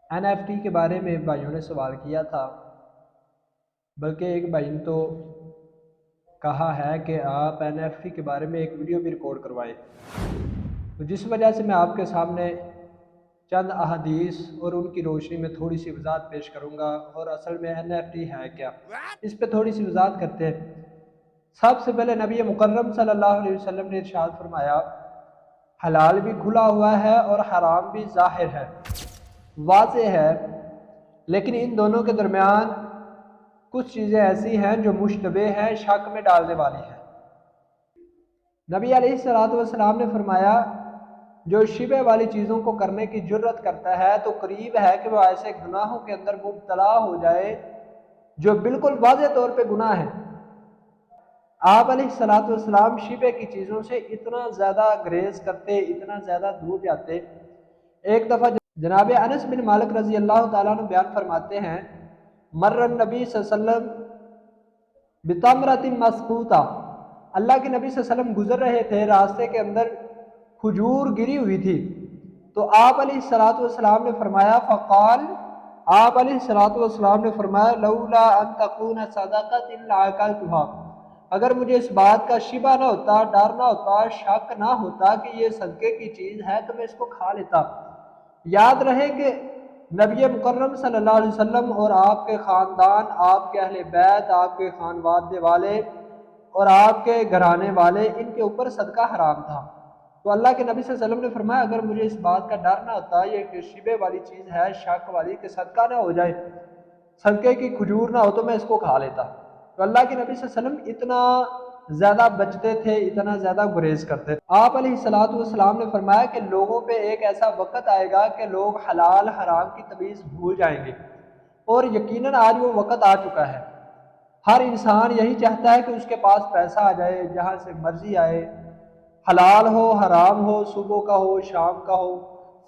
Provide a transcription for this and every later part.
NFT کے بارے میں بھائیوں نے سوال کیا تھا، بلکہ ایک بھائی نے تو کہا ہے کہ آپ NFT کے بارے میں ایک ویڈیو بھی ریکارڈ کروائیں، تو جس وجہ سے میں آپ کے سامنے چند احادیث اور ان کی روشنی میں تھوڑی سی وضاحت پیش کروں گا، اور اصل میں NFT ہے کیا، اس پہ تھوڑی سی وضاحت کرتے ہیں۔ سب سے پہلے نبی مکرم صلی اللہ علیہ وسلم نے ارشاد فرمایا، حلال بھی کھلا ہوا ہے اور حرام بھی ظاہر ہے، واضح ہے، لیکن ان دونوں کے درمیان کچھ چیزیں ایسی ہیں جو مشتبہ ہیں، شک میں ڈالنے والی ہیں۔ نبی علیہ السلام نے فرمایا، جو شبہ والی چیزوں کو کرنے کی جرت کرتا ہے تو قریب ہے کہ وہ ایسے گناہوں کے اندر مبتلا ہو جائے جو بالکل واضح طور پہ گناہ ہے۔ آپ علیہ السلام شبہ کی چیزوں سے اتنا زیادہ گریز کرتے، اتنا زیادہ دور جاتے۔ ایک دفعہ جناب انس بن مالک رضی اللہ تعالیٰ عنہ بیان فرماتے ہیں، مر النبی صلی اللہ علیہ وسلم بتمرۃ مسقوطہ، اللہ کے نبی صلی اللہ علیہ وسلم گزر رہے تھے، راستے کے اندر کھجور گری ہوئی تھی، تو آپ علیہ السلام نے فرمایا، فقال، آپ علیہ السلام نے فرمایا، لولا ان تکون صدقۃ لاکلتها، اگر مجھے اس بات کا شبہ نہ ہوتا، ڈر نہ ہوتا، شک نہ ہوتا کہ یہ صدقے کی چیز ہے تو میں اس کو کھا لیتا۔ یاد رہے کہ نبی مکرم صلی اللہ علیہ وسلم اور آپ کے خاندان، آپ کے اہل بیت، آپ کے خانواده والے اور آپ کے گھرانے والے، ان کے اوپر صدقہ حرام تھا۔ تو اللہ کے نبی صلی اللہ علیہ وسلم نے فرمایا، اگر مجھے اس بات کا ڈر نہ ہوتا، یہ شبہ والی چیز ہے، شک والی، کہ صدقہ نہ ہو جائے، صدقے کی کھجور نہ ہو تو میں اس کو کھا لیتا۔ تو اللہ کے نبی صلی اللہ علیہ وسلم اتنا زیادہ بچتے تھے، اتنا زیادہ گریز کرتے تھے۔ آپ علیہ السلام نے فرمایا کہ لوگوں پہ ایک ایسا وقت آئے گا کہ لوگ حلال حرام کی تمیز بھول جائیں گے، اور یقیناً آج وہ وقت آ چکا ہے۔ ہر انسان یہی چاہتا ہے کہ اس کے پاس پیسہ آ جائے، جہاں سے مرضی آئے، حلال ہو حرام ہو، صبح کا ہو شام کا ہو،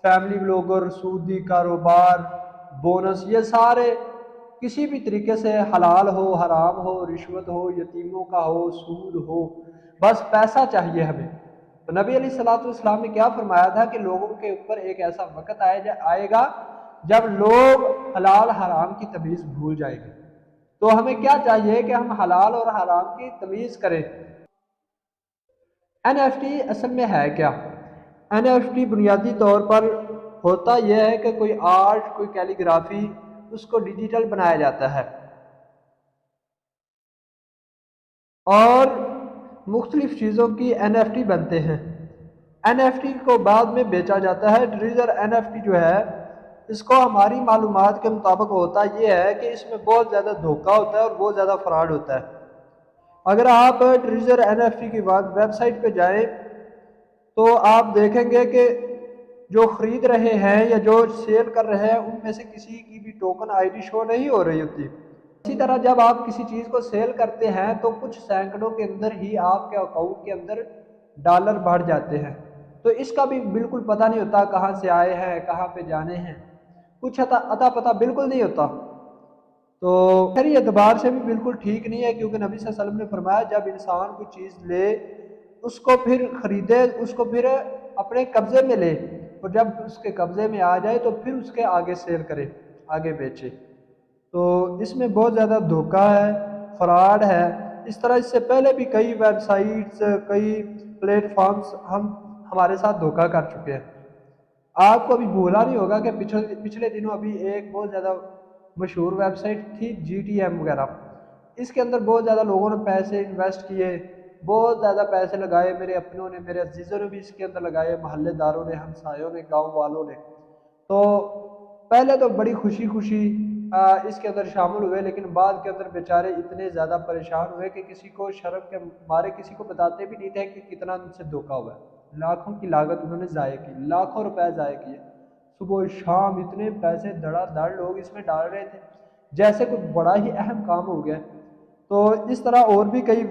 فیملی بلاگر، سودی کاروبار، بونس، یہ سارے کسی بھی طریقے سے حلال ہو حرام ہو، رشوت ہو، یتیموں کا ہو، سود ہو، بس پیسہ چاہیے ہمیں۔ تو نبی علیہ السلام نے کیا فرمایا تھا کہ لوگوں کے اوپر ایک ایسا وقت آئے گا جب لوگ حلال حرام کی تمیز بھول جائیں گے۔ تو ہمیں کیا چاہیے کہ ہم حلال اور حرام کی تمیز کریں۔ NFT اصل میں ہے کیا؟ NFT بنیادی طور پر ہوتا یہ ہے کہ کوئی آرٹ، کوئی کیلیگرافی، اس کو ڈیجیٹل بنایا جاتا ہے اور مختلف چیزوں کی NFT بنتے ہیں۔ NFT کو بعد میں بیچا جاتا ہے۔ ٹریزر NFT جو ہے، اس کو ہماری معلومات کے مطابق ہوتا یہ ہے کہ اس میں بہت زیادہ دھوکہ ہوتا ہے اور بہت زیادہ فراڈ ہوتا ہے۔ اگر آپ ٹریزر NFT کی ویب سائٹ پہ جائیں تو آپ دیکھیں گے کہ جو خرید رہے ہیں یا جو سیل کر رہے ہیں، ان میں سے کسی کی بھی ٹوکن ID شو نہیں ہو رہی ہوتی۔ اسی طرح جب آپ کسی چیز کو سیل کرتے ہیں تو کچھ سینکڑوں کے اندر ہی آپ کے اکاؤنٹ کے اندر ڈالر بڑھ جاتے ہیں، تو اس کا بھی بالکل پتہ نہیں ہوتا کہاں سے آئے ہیں، کہاں پہ جانے ہیں، کچھ اتا پتہ بالکل نہیں ہوتا۔ تو شرعی اعتبار سے بھی بالکل ٹھیک نہیں ہے، کیونکہ نبی صلی اللہ علیہ وسلم نے فرمایا، جب انسان کوئی چیز لے، اس کو پھر خریدے، اس کو پھر اپنے قبضے میں لے، اور جب اس کے قبضے میں آ جائے تو پھر اس کے آگے سیل کرے، آگے بیچے۔ تو اس میں بہت زیادہ دھوکہ ہے، فراڈ ہے۔ اس طرح اس سے پہلے بھی کئی ویب سائٹس، کئی پلیٹ فارمز ہمارے ساتھ دھوکہ کر چکے ہیں۔ آپ کو ابھی بھولا نہیں ہوگا کہ پچھلے دنوں ابھی ایک بہت زیادہ مشہور ویب سائٹ تھی GTM وغیرہ، اس کے اندر بہت زیادہ لوگوں نے پیسے انویسٹ کیے، بہت زیادہ پیسے لگائے، میرے اپنوں نے، میرے عزیزوں نے بھی اس کے اندر لگائے، محلے داروں نے، ہمسایوں نے، گاؤں والوں نے۔ تو پہلے تو بڑی خوشی خوشی اس کے اندر شامل ہوئے، لیکن بعد کے اندر بیچارے اتنے زیادہ پریشان ہوئے کہ کسی کو شرم کے مارے کسی کو بتاتے بھی نہیں تھے کہ کتنا ان سے دھوکہ ہوا ہے۔ لاکھوں کی لاگت انہوں نے ضائع کی، لاکھوں روپے ضائع کیے، صبح شام اتنے پیسے دھڑا دھڑ لوگ اس میں ڈال رہے تھے جیسے کوئی بڑا ہی اہم کام ہو گیا۔ تو اس طرح اور بھی کئی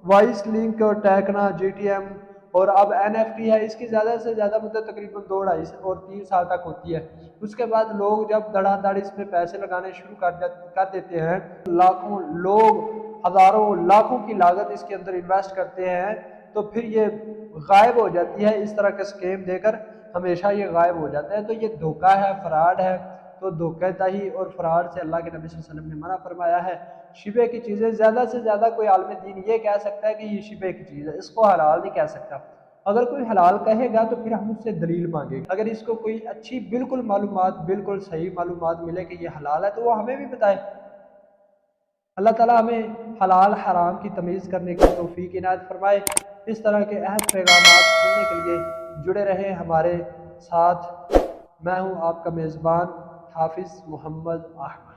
وائس لنک اور ٹیکنا، GTM، اور اب NFT ہے، اس کی زیادہ سے زیادہ مدت تقریباً 2 ڈھائی اور 3 سال تک ہوتی ہے۔ اس کے بعد لوگ جب دھڑا دھڑ اس میں پیسے لگانے شروع کر دیتے ہیں، لاکھوں لوگ، ہزاروں لاکھوں کی لاگت اس کے اندر انویسٹ کرتے ہیں، تو پھر یہ غائب ہو جاتی ہے۔ اس طرح کا سکیم دے کر ہمیشہ یہ غائب ہو جاتا ہے۔ تو یہ دھوکہ ہے، فراڈ ہے، تو دھوکہ دہی اور فراڈ سے اللہ کے نبی صلی اللہ علیہ وسلم نے منع فرمایا ہے۔ شبہ کی چیزیں زیادہ سے زیادہ کوئی عالم دین یہ کہہ سکتا ہے کہ یہ شبہ کی چیز ہے، اس کو حلال نہیں کہہ سکتا۔ اگر کوئی حلال کہے گا تو پھر ہم اس سے دلیل مانگے گا، اگر اس کو کوئی اچھی بالکل معلومات، بالکل صحیح معلومات ملے کہ یہ حلال ہے تو وہ ہمیں بھی بتائے۔ اللہ تعالیٰ ہمیں حلال حرام کی تمیز کرنے کی توفیق عنایت فرمائے۔ اس طرح کے اہم پیغامات سننے کے لیے جڑے رہیں ہمارے ساتھ۔ میں ہوں آپ کا میزبان حافظ محمد احمد۔